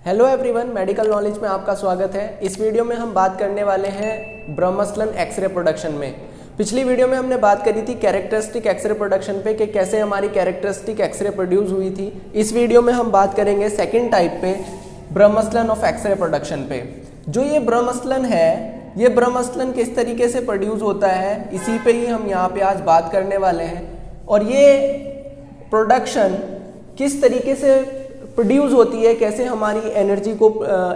Hello everyone, medical knowledge में आपका स्वागत है। इस वीडियो में हम बात करने वाले हैं ब्रह्मस्लन एक्सरे प्रोडक्शन में। पिछली वीडियो में हमने बात करी थी कैरेक्टरिस्टिक एक्सरे प्रोडक्शन पे कि कैसे हमारी कैरेक्टरिस्टिक एक्सरे प्रोड्यूस हुई थी। इस वीडियो में हम बात करेंगे सेकेंड टाइप पे, ब्रह्मस्लन ऑफ एक्सरे प्रोडक्शन पे। जो ये ब्रह्मस्लन है, ये ब्रह्मस्लन किस तरीके से प्रोड्यूस होता है, इसी पे ही हम यहाँ पे आज बात करने वाले हैं। और ये प्रोडक्शन किस तरीके से प्रोड्यूस होती है, कैसे हमारी एनर्जी को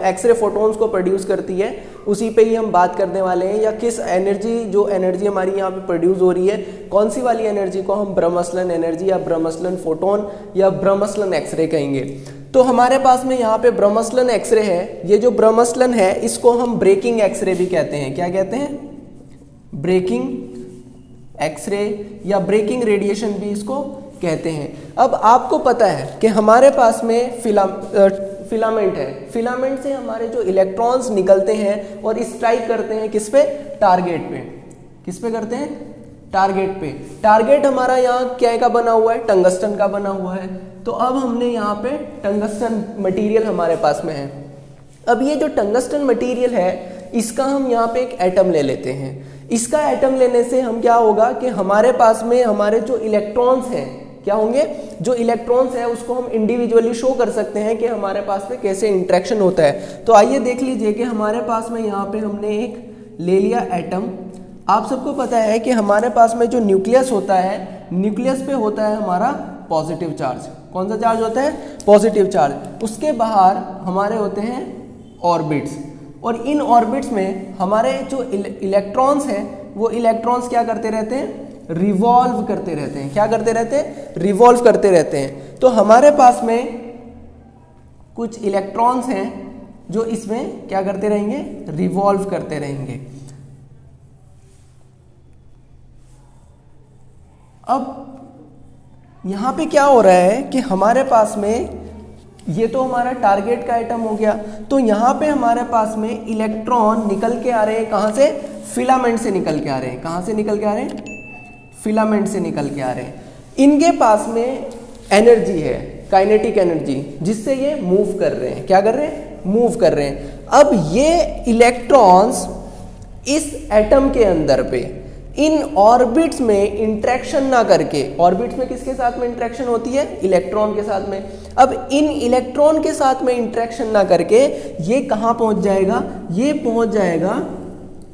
एक्सरे फोटोन्स को प्रोड्यूस करती है, उसी पे ही हम बात करने वाले हैं। या किस एनर्जी, जो एनर्जी हमारी यहाँ पे प्रोड्यूस हो रही है, कौन सी वाली एनर्जी को हम ब्रह्मस्लन एनर्जी या ब्रह्मस्लन फोटोन या ब्रह्मस्लन एक्सरे कहेंगे। तो हमारे पास में यहाँ पे ब्रह्मस्लन एक्सरे है। ये जो ब्रह्मस्लन है इसको हम ब्रेकिंग एक्सरे भी कहते हैं। क्या कहते हैं? ब्रेकिंग एक्सरे या ब्रेकिंग रेडिएशन भी इसको कहते हैं। अब आपको पता है कि हमारे पास में फिलामेंट है। फिलामेंट से हमारे जो इलेक्ट्रॉन्स निकलते हैं और स्ट्राइक करते हैं किस पे? टारगेट पे। किस पे करते हैं? टारगेट पे। टारगेट हमारा यहाँ क्या का बना हुआ है? टंगस्टन का बना हुआ है। तो अब हमने यहाँ पे टंगस्टन मटेरियल हमारे पास में है। अब ये जो टंगस्टन मटेरियल है, इसका हम यहाँ पे एक एटम ले लेते हैं। इसका एटम लेने से हम क्या होगा कि हमारे पास में हमारे जो इलेक्ट्रॉन्स हैं, क्या होंगे? जो इलेक्ट्रॉन्स है उसको हम इंडिविजुअली शो कर सकते हैं कि हमारे पास में कैसे इंटरेक्शन होता है। तो आइए देख लीजिए कि हमारे पास में यहाँ पे हमने एक ले लिया एटम। आप सबको पता है कि हमारे पास में जो न्यूक्लियस होता है, न्यूक्लियस पे होता है हमारा पॉजिटिव चार्ज। कौन सा चार्ज होता है? Positive charge. उसके बाहर हमारे होते हैं ऑर्बिट्स, और इन ऑर्बिट्स में हमारे जो इलेक्ट्रॉन्स हैं, वो इलेक्ट्रॉन्स क्या करते रहते हैं? रिवॉल्व करते रहते हैं। क्या करते रहते हैं? रिवॉल्व करते रहते हैं। तो हमारे पास में कुछ इलेक्ट्रॉन्स हैं जो इसमें क्या करते रहेंगे? रिवॉल्व करते रहेंगे। अब यहां पे क्या हो रहा है कि हमारे पास में ये तो हमारा टारगेट का आइटम हो गया। तो यहाँ पे हमारे पास में इलेक्ट्रॉन निकल के आ रहे हैं। कहाँ से? फिलामेंट से निकल के आ रहे हैं। कहाँ से निकल के आ रहे हैं? फिलामेंट से निकल के आ रहे हैं। इनके पास में एनर्जी है, काइनेटिक एनर्जी, जिससे ये मूव कर रहे हैं। क्या कर रहे हैं? मूव कर रहे हैं। अब ये इलेक्ट्रॉन्स इस एटम के अंदर पे इन ऑर्बिट्स में इंटरेक्शन ना करके, ऑर्बिट्स में किसके साथ में इंटरेक्शन होती है? इलेक्ट्रॉन के साथ में। अब इन इलेक्ट्रॉन के साथ में इंटरेक्शन ना करके ये कहाँ पहुंच जाएगा? ये पहुंच जाएगा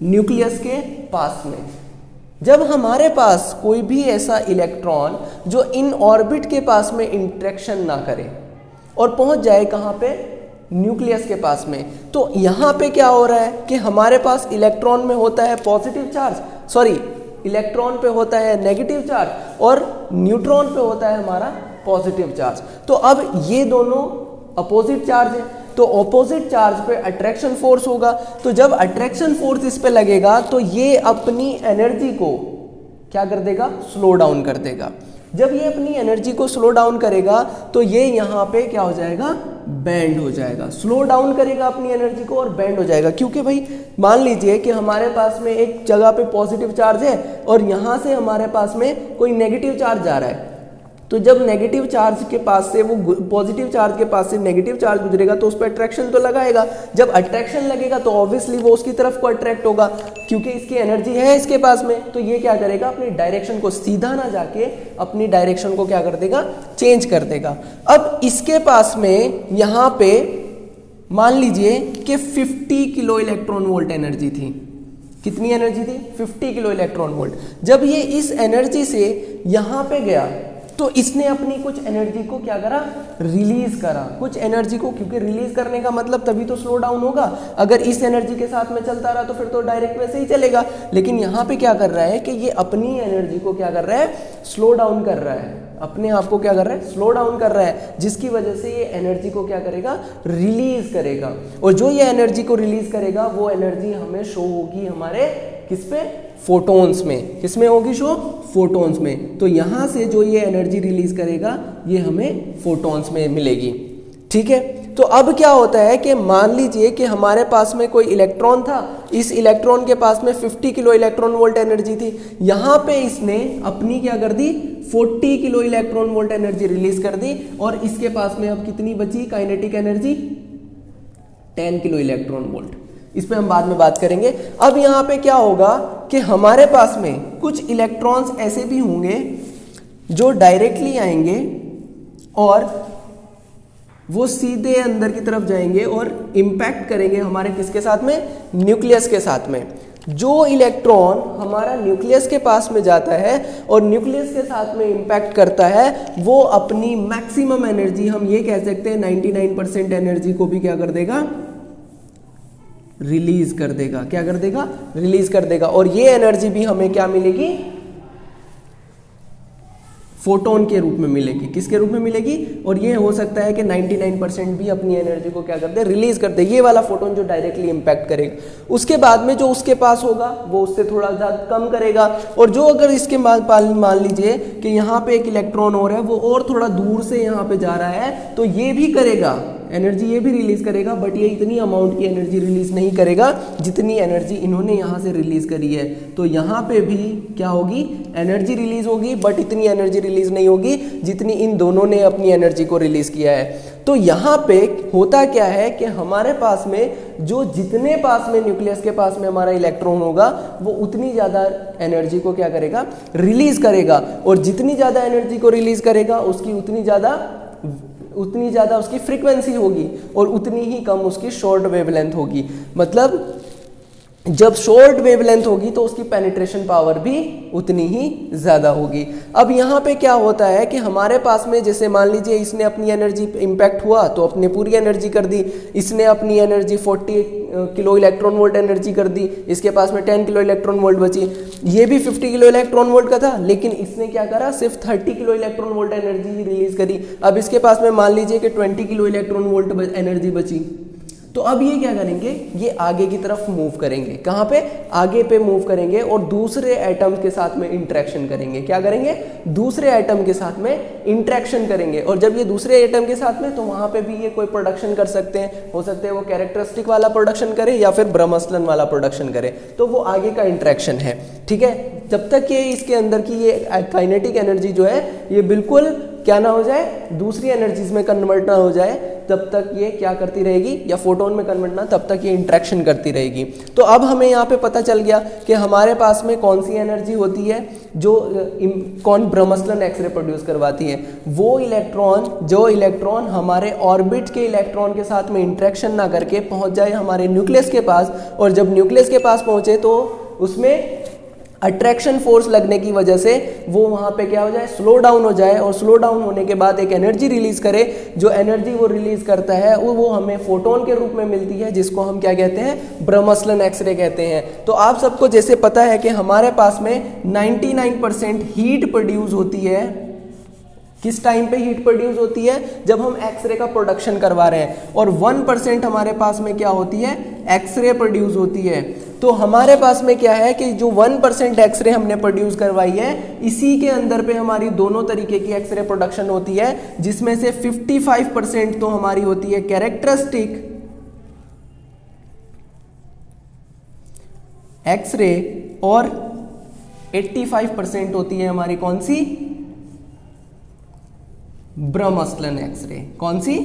न्यूक्लियस के पास में। जब हमारे पास कोई भी ऐसा इलेक्ट्रॉन जो इन ऑर्बिट के पास में इंटरेक्शन ना करे और पहुंच जाए कहाँ पे? न्यूक्लियस के पास में, तो यहाँ पे क्या हो रहा है कि हमारे पास इलेक्ट्रॉन में होता है पॉजिटिव चार्ज, सॉरी इलेक्ट्रॉन पे होता है नेगेटिव चार्ज और न्यूट्रॉन पे होता है हमारा पॉजिटिव चार्ज। तो अब ये दोनों अपोजिट चार्ज है, तो ऑपोजिट चार्ज पे अट्रैक्शन फोर्स होगा। तो जब अट्रैक्शन फोर्स इस पे लगेगा तो ये अपनी एनर्जी को क्या कर देगा? स्लो डाउन कर देगा। जब ये अपनी एनर्जी को स्लो डाउन करेगा तो ये यहाँ पे क्या हो जाएगा? बैंड हो जाएगा। स्लो डाउन करेगा अपनी एनर्जी को और बैंड हो जाएगा। क्योंकि भाई मान लीजिए कि हमारे पास में एक जगह पे पॉजिटिव चार्ज है और यहाँ से हमारे पास में कोई नेगेटिव चार्ज जा रहा है। तो जब नेगेटिव चार्ज के पास से वो पॉजिटिव चार्ज के पास से नेगेटिव चार्ज गुजरेगा तो उस पर अट्रैक्शन तो लगाएगा। जब अट्रैक्शन लगेगा तो ऑब्वियसली वो उसकी तरफ को अट्रैक्ट होगा, क्योंकि इसकी एनर्जी है इसके पास में। तो ये क्या करेगा? अपनी डायरेक्शन को सीधा ना जाके अपनी डायरेक्शन को क्या कर देगा? चेंज कर देगा। अब इसके पास में यहाँ पे मान लीजिए कि 50 किलो इलेक्ट्रॉन वोल्ट एनर्जी थी। कितनी एनर्जी थी? 50 किलो इलेक्ट्रॉन वोल्ट। जब ये इस एनर्जी से यहाँ पे गया तो इसने अपनी कुछ एनर्जी को क्या करा? रिलीज करा कुछ एनर्जी को, क्योंकि रिलीज करने का मतलब तभी तो स्लो डाउन होगा। अगर इस एनर्जी के साथ में चलता रहा तो फिर तो डायरेक्ट वैसे ही चलेगा। लेकिन यहाँ पे क्या कर रहा है कि ये अपनी एनर्जी को क्या कर रहा है? स्लो डाउन कर रहा है। अपने आप को क्या कर रहा है? स्लो डाउन कर रहा है, जिसकी वजह से ये एनर्जी को क्या करेगा? रिलीज करेगा। और जो ये एनर्जी को रिलीज करेगा वो एनर्जी हमें शो होगी हमारे किस पे? फोटोन्स में। किस में होगी शो? फोटोन्स में। तो यहां से जो ये एनर्जी रिलीज करेगा ये हमें फोटोन्स में मिलेगी। ठीक है, तो अब क्या होता है कि मान लीजिए कि हमारे पास में कोई इलेक्ट्रॉन था। इस इलेक्ट्रॉन के पास में 50 किलो इलेक्ट्रॉन वोल्ट एनर्जी थी। यहाँ पे इसने अपनी क्या कर दी? 40 kilo electron volt energy release कर दी। और इसके पास में अब कितनी बची kinetic energy? 10 kilo electron volt. इस पे हम बाद में बात करेंगे। अब यहाँ पे क्या होगा कि हमारे पास में कुछ इलेक्ट्रॉन्स ऐसे भी होंगे जो डायरेक्टली आएंगे और वो सीधे अंदर की तरफ जाएंगे और इम्पैक्ट करेंगे हमारे किसके साथ में, न्यूक्लियस के साथ में। जो इलेक्ट्रॉन हमारा न्यूक्लियस के पास में जाता है और न्यूक्लियस के साथ में इम्पैक्ट करता है, वो अपनी मैक्सिमम एनर्जी, हम ये कह सकते हैं 99% एनर्जी को भी क्या कर देगा, रिलीज कर देगा। क्या कर देगा, रिलीज कर देगा। और ये एनर्जी भी हमें क्या मिलेगी, फोटोन के रूप में मिलेगी। किसके रूप में मिलेगी, और ये हो सकता है कि 99% भी अपनी एनर्जी को क्या कर दे, रिलीज कर दे। ये वाला फोटोन जो डायरेक्टली इंपैक्ट करेगा। उसके बाद में जो उसके पास होगा वो उससे थोड़ा ज़्यादा कम करेगा। और जो अगर इसके मान लीजिए कि यहाँ पे एक इलेक्ट्रॉन और है, वो और थोड़ा दूर से यहाँ पे जा रहा है, तो ये भी करेगा एनर्जी, ये भी रिलीज करेगा, बट ये इतनी अमाउंट की एनर्जी रिलीज नहीं करेगा जितनी एनर्जी इन्होंने यहाँ से रिलीज करी है। तो यहाँ पे भी क्या होगी, एनर्जी रिलीज होगी, बट इतनी एनर्जी रिलीज नहीं होगी जितनी इन दोनों ने अपनी एनर्जी को रिलीज किया है। तो यहाँ पे होता क्या है कि हमारे पास में जो जितने पास में न्यूक्लियस के पास में हमारा इलेक्ट्रॉन होगा, वो उतनी ज़्यादा एनर्जी को क्या करेगा, रिलीज करेगा। और जितनी ज़्यादा एनर्जी को रिलीज करेगा उसकी उतनी ज़्यादा उसकी फ्रीक्वेंसी होगी और उतनी ही कम उसकी शॉर्ट वेवलेंथ होगी। मतलब जब शॉर्ट वेवलेंथ होगी तो उसकी पेनिट्रेशन पावर भी उतनी ही ज़्यादा होगी। अब यहाँ पे क्या होता है कि हमारे पास में जैसे मान लीजिए इसने अपनी एनर्जी इम्पैक्ट हुआ तो अपने पूरी एनर्जी कर दी, इसने अपनी energy 40 kilo electron volt energy कर दी, इसके पास में 10 किलो इलेक्ट्रॉन वोल्ट बची। ये भी 50 किलो इलेक्ट्रॉन वोल्ट का था, लेकिन इसने क्या करा, सिर्फ 30 kilo electron volt energy release करी। अब इसके पास में मान लीजिए कि 20 किलो इलेक्ट्रॉन वोल्ट एनर्जी बची। तो अब ये क्या करेंगे, ये आगे की तरफ मूव करेंगे। कहाँ पे, आगे पे मूव करेंगे और दूसरे एटम के साथ में इंटरेक्शन करेंगे। क्या करेंगे, दूसरे एटम के साथ में इंटरेक्शन करेंगे। और जब ये दूसरे एटम के साथ में, तो वहाँ पे भी ये कोई प्रोडक्शन कर सकते हैं। हो सकते हैं वो कैरेक्टरिस्टिक वाला प्रोडक्शन करे या फिर ब्रह्मस्लन वाला प्रोडक्शन करे। तो वो आगे का इंटरेक्शन है, ठीक है। जब तक ये इसके अंदर की ये काइनेटिक एनर्जी जो है ये बिल्कुल क्या ना हो जाए, दूसरी एनर्जीज में कन्वर्ट ना हो जाए, तब तक ये क्या करती रहेगी, या फोटोन में कन्वर्ट ना, तब तक ये इंटरेक्शन करती रहेगी। तो अब हमें यहाँ पे पता चल गया कि हमारे पास में कौन सी एनर्जी होती है जो कौन ब्रह्मस्लन एक्सरे प्रोड्यूस करवाती है। वो जो इलेक्ट्रॉन हमारे ऑर्बिट के इलेक्ट्रॉन के साथ में इंटरेक्शन ना करके पहुँच जाए हमारे न्यूक्लियस के पास, और जब न्यूक्लियस के पास पहुँचे तो उसमें अट्रैक्शन फोर्स लगने की वजह से वो वहाँ पे क्या हो जाए, स्लो डाउन हो जाए। और स्लो डाउन होने के बाद एक एनर्जी रिलीज करे। जो एनर्जी वो रिलीज करता है वो हमें फोटोन के रूप में मिलती है, जिसको हम क्या कहते हैं, ब्रह्मस्लन एक्सरे कहते हैं। तो आप सबको जैसे पता है कि हमारे पास में 99% हीट प्रोड्यूस होती है। किस टाइम पे हीट प्रोड्यूस होती है, जब हम एक्सरे का प्रोडक्शन करवा रहे हैं। और 1% हमारे पास में क्या होती है, एक्सरे प्रोड्यूस होती है। तो हमारे पास में क्या है कि जो 1% एक्सरे हमने प्रोड्यूस करवाई है, इसी के अंदर पे हमारी दोनों तरीके की एक्सरे प्रोडक्शन होती है, जिसमें से 55% तो हमारी होती है कैरेक्टरिस्टिक एक्सरे और 85% होती है हमारी कौन सी, ब्रह्मस्लन एक्सरे। कौन सी,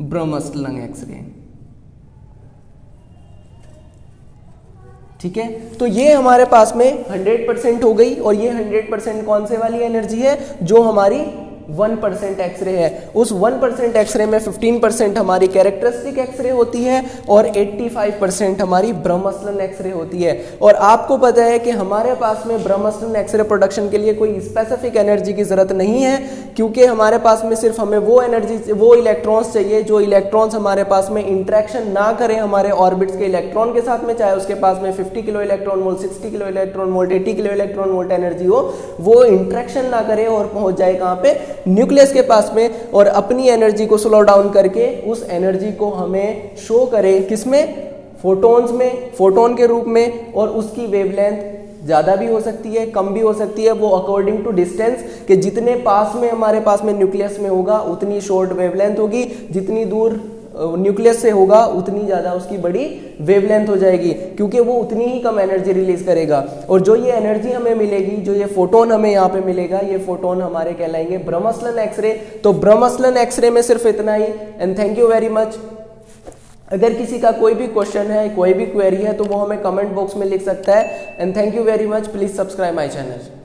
ब्रह्मस्लन एक्सरे, ठीक है। तो ये हमारे पास में 100% हो गई। और ये 100% कौन से वाली एनर्जी है, जो हमारी 1% एक्सरे है। उस 1% एक्सरे में 15% हमारी कैरेक्टरिस्टिक एक्सरे होती है और 85% हमारी ब्रह्मस्लन एक्सरे होती है। और आपको पता है कि हमारे पास में ब्रह्मस्लन एक्सरे प्रोडक्शन के लिए कोई स्पेसिफिक एनर्जी की जरूरत नहीं है, क्योंकि हमारे पास में सिर्फ हमें वो एनर्जी, वो इलेक्ट्रॉन्स चाहिए जो इलेक्ट्रॉन्स हमारे पास में इंटरेक्शन ना करें हमारे ऑर्बिट्स के इलेक्ट्रॉन के साथ में, चाहे उसके पास में 50 kilo electron volt, 60 kilo electron volt, 80 kilo electron volt energy हो, वो इंटरेक्शन ना करे और पहुंच जाए कहाँ पे, न्यूक्लियस के पास में, और अपनी एनर्जी को स्लो डाउन करके उस एनर्जी को हमें शो करे किसमें, फोटोन्स में, फोटोन के रूप में। और उसकी वेवलेंथ ज़्यादा भी हो सकती है, कम भी हो सकती है, वो अकॉर्डिंग टू डिस्टेंस, कि जितने पास में हमारे पास में न्यूक्लियस में होगा उतनी शॉर्ट वेवलेंथ होगी, जितनी दूर न्यूक्लियस से होगा उतनी ज़्यादा उसकी बड़ी वेवलेंथ हो जाएगी, क्योंकि वो उतनी ही कम एनर्जी रिलीज करेगा। और जो ये एनर्जी हमें मिलेगी, जो ये फोटोन हमें यहाँ पे मिलेगा, ये फोटोन हमारे कहलाएंगे ब्रह्मस्लन एक्सरे। तो ब्रह्मस्लन एक्सरे में सिर्फ इतना ही। And thank you very much. अगर किसी का कोई भी क्वेश्चन है, कोई भी क्वेरी है, तो वो हमें कमेंट बॉक्स में लिख सकता है। And thank you very much, please subscribe my channel.